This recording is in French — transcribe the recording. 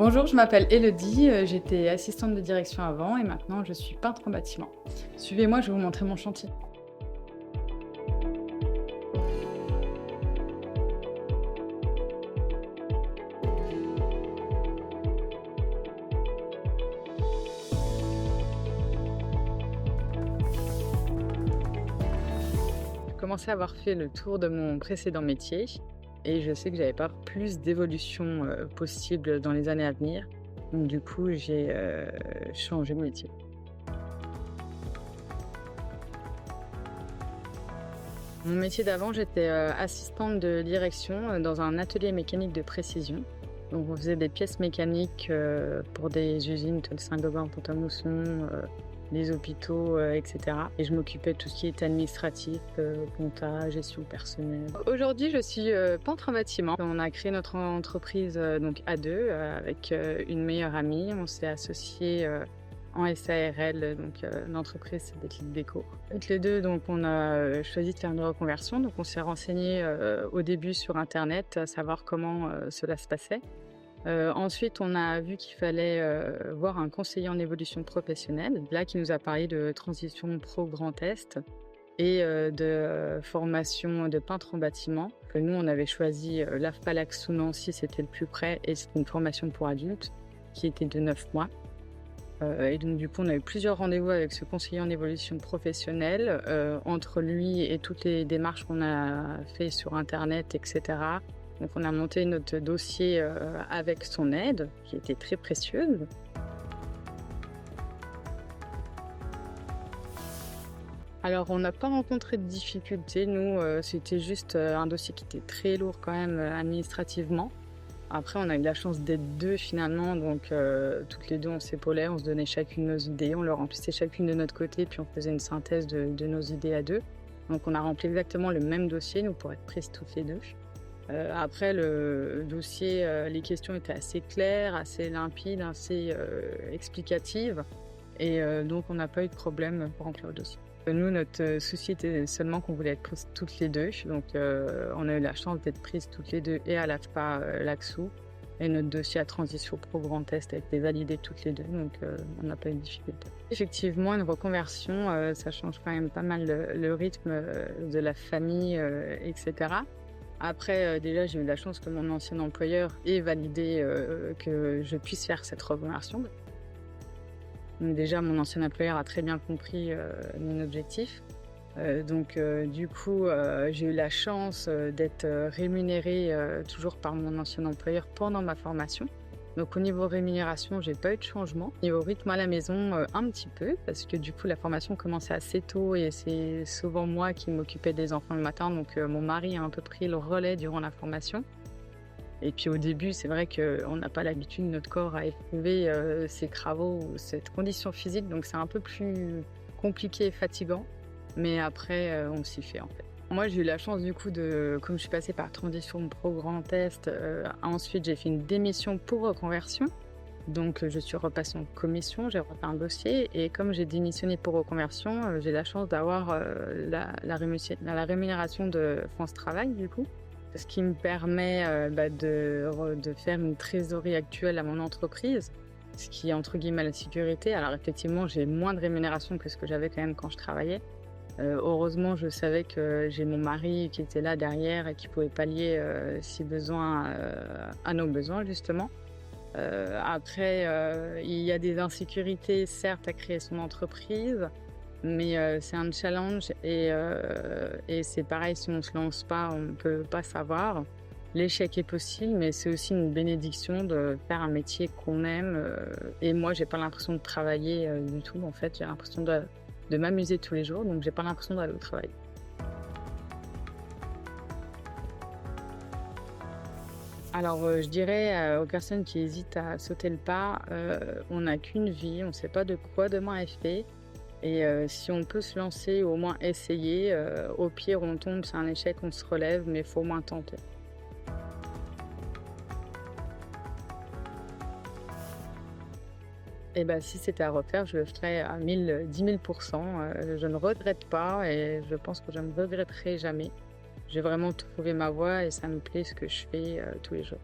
Bonjour, je m'appelle Elodie, j'étais assistante de direction avant et maintenant je suis peintre en bâtiment. Suivez-moi, je vais vous montrer mon chantier. J'ai commencé à avoir fait le tour de mon précédent métier et je sais que j'avais pas plus d'évolution possible dans les années à venir. Donc du coup, j'ai changé de métier. Mon métier d'avant, j'étais assistante de direction dans un atelier mécanique de précision. Donc on faisait des pièces mécaniques pour des usines telles Saint-Gobain, Pont-à-Mousson, les hôpitaux, etc. Et je m'occupais de tout ce qui était administratif, compta, gestion personnelle. Aujourd'hui, je suis peintre en bâtiment. On a créé notre entreprise donc à deux avec une meilleure amie. On s'est associés en SARL, donc l'entreprise c'est Déclic Déco. Toutes les deux, donc on a choisi de faire une reconversion. Donc on s'est renseigné au début sur Internet, à savoir comment cela se passait. Ensuite, on a vu qu'il fallait voir un conseiller en évolution professionnelle, là qui nous a parlé de transition pro Grand Est et de formation de peintre en bâtiment. Nous, on avait choisi l'AFPA-Lac sous Nancy, c'était le plus près, et c'était une formation pour adultes qui était de 9 mois. Et donc du coup, on a eu plusieurs rendez-vous avec ce conseiller en évolution professionnelle, entre lui et toutes les démarches qu'on a fait sur Internet, etc. Donc on a monté notre dossier avec son aide, qui était très précieuse. Alors on n'a pas rencontré de difficultés, nous, c'était juste un dossier qui était très lourd quand même administrativement. Après, on a eu la chance d'être deux finalement, donc toutes les deux on s'épaulait, on se donnait chacune nos idées, on le remplissait chacune de notre côté, puis on faisait une synthèse de nos idées à deux. Donc on a rempli exactement le même dossier, nous, pour être prises toutes les deux. Après le dossier, les questions étaient assez claires, assez limpides, assez explicatives, et donc on n'a pas eu de problème pour remplir le dossier. Nous, notre souci était seulement qu'on voulait être prises toutes les deux. Donc, on a eu la chance d'être prises toutes les deux et à l'AFPA Lac-Sous. Et notre dossier à transition pro Grand Est a été validé toutes les deux. Donc, on n'a pas eu de difficulté. Effectivement, une reconversion, ça change quand même pas mal le rythme de la famille, etc. Après, déjà, j'ai eu la chance que mon ancien employeur ait validé que je puisse faire cette reconversion. Donc déjà, mon ancien employeur a très bien compris mon objectif. Du coup, j'ai eu la chance d'être rémunérée toujours par mon ancien employeur pendant ma formation. Donc au niveau rémunération, j'ai pas eu de changement. Niveau rythme à la maison, un petit peu, parce que du coup, la formation commençait assez tôt et c'est souvent moi qui m'occupais des enfants le matin. Donc mon mari a un peu pris le relais durant la formation. Et puis au début, c'est vrai qu'on n'a pas l'habitude, notre corps, à éprouver ces travaux ou cette condition physique, donc c'est un peu plus compliqué et fatigant, mais après, on s'y fait en fait. Moi, j'ai eu la chance du coup comme je suis passée par transition pro Grand Est, ensuite j'ai fait une démission pour reconversion, donc je suis repassée en commission, j'ai refait un dossier, et comme j'ai démissionné pour reconversion, j'ai la chance d'avoir la rémunération de France Travail du coup. Ce qui me permet de faire une trésorerie actuelle à mon entreprise, ce qui est entre guillemets la sécurité. Alors effectivement, j'ai moins de rémunération que ce que j'avais quand même quand je travaillais. Heureusement, je savais que j'ai mon mari qui était là derrière et qui pouvait pallier si besoin à nos besoins justement. Après, il y a des insécurités certes à créer son entreprise, mais c'est un challenge et c'est pareil, si on ne se lance pas, on ne peut pas savoir. L'échec est possible, mais c'est aussi une bénédiction de faire un métier qu'on aime. Et moi, j'ai pas l'impression de travailler du tout. En fait, j'ai l'impression de m'amuser tous les jours, donc j'ai pas l'impression d'aller au travail. Alors, je dirais aux personnes qui hésitent à sauter le pas, on n'a qu'une vie, on ne sait pas de quoi demain est fait. Et si on peut se lancer, au moins essayer. Au pire, on tombe, c'est un échec, on se relève, mais il faut au moins tenter. Et ben, si c'était à refaire, je le ferais à 10 000%. Je ne regrette pas et je pense que je ne regretterai jamais. J'ai vraiment trouvé ma voie et ça me plaît ce que je fais tous les jours.